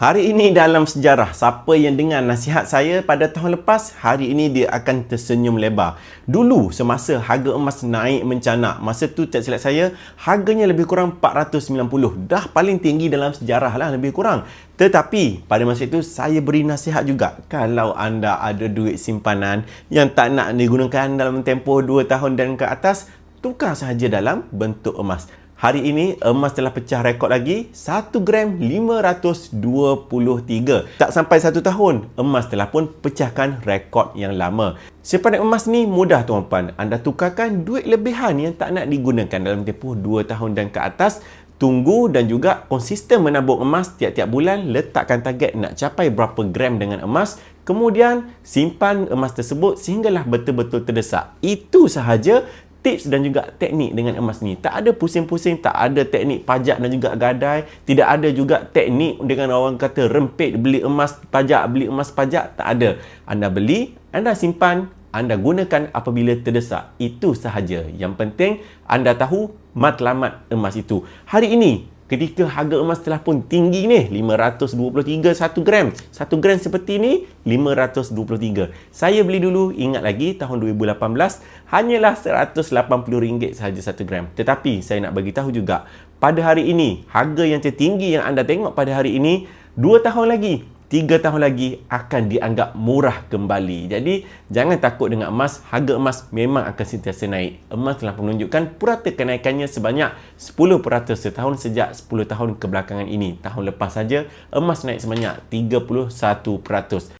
Hari ini dalam sejarah, siapa yang dengar nasihat saya pada tahun lepas, hari ini dia akan tersenyum lebar. Dulu, semasa harga emas naik mencanak, masa tu tak silap saya, harganya lebih kurang 490. Dah paling tinggi dalam sejarah lah, lebih kurang. Tetapi, pada masa itu, saya beri nasihat juga. Kalau anda ada duit simpanan yang tak nak digunakan dalam tempoh 2 tahun dan ke atas, tukar sahaja dalam bentuk emas. Hari ini, emas telah pecah rekod lagi, 1 gram 523. Tak sampai 1 tahun, emas telah pun pecahkan rekod yang lama. Simpanan emas ni mudah tuan-puan. Anda tukarkan duit lebihan yang tak nak digunakan dalam tempoh 2 tahun dan ke atas. Tunggu dan juga konsisten menabung emas tiap-tiap bulan, letakkan target nak capai berapa gram dengan emas. Kemudian, simpan emas tersebut sehinggalah betul-betul terdesak. Itu sahaja tips dan juga teknik dengan emas ni. Tak ada pusing-pusing, tak ada teknik pajak dan juga gadai, tidak ada juga teknik dengan orang kata rempit beli emas pajak, tak ada. Anda beli, anda simpan, anda gunakan apabila terdesak. Itu sahaja. Yang penting anda tahu matlamat emas itu. Hari ini ketika harga emas telah pun tinggi ni, 523 1 gram. 1 gram seperti ni, 523. Saya beli dulu, ingat lagi tahun 2018, hanyalah RM180 sahaja 1 gram. Tetapi saya nak bagi tahu juga, pada hari ini, harga yang tertinggi yang anda tengok pada hari ini, 2 tahun lagi, 3 tahun lagi akan dianggap murah kembali. Jadi, jangan takut dengan emas. Harga emas memang akan sentiasa naik. Emas telah menunjukkan purata kenaikannya sebanyak 10% setahun sejak 10 tahun kebelakangan ini. Tahun lepas saja, emas naik sebanyak 31%.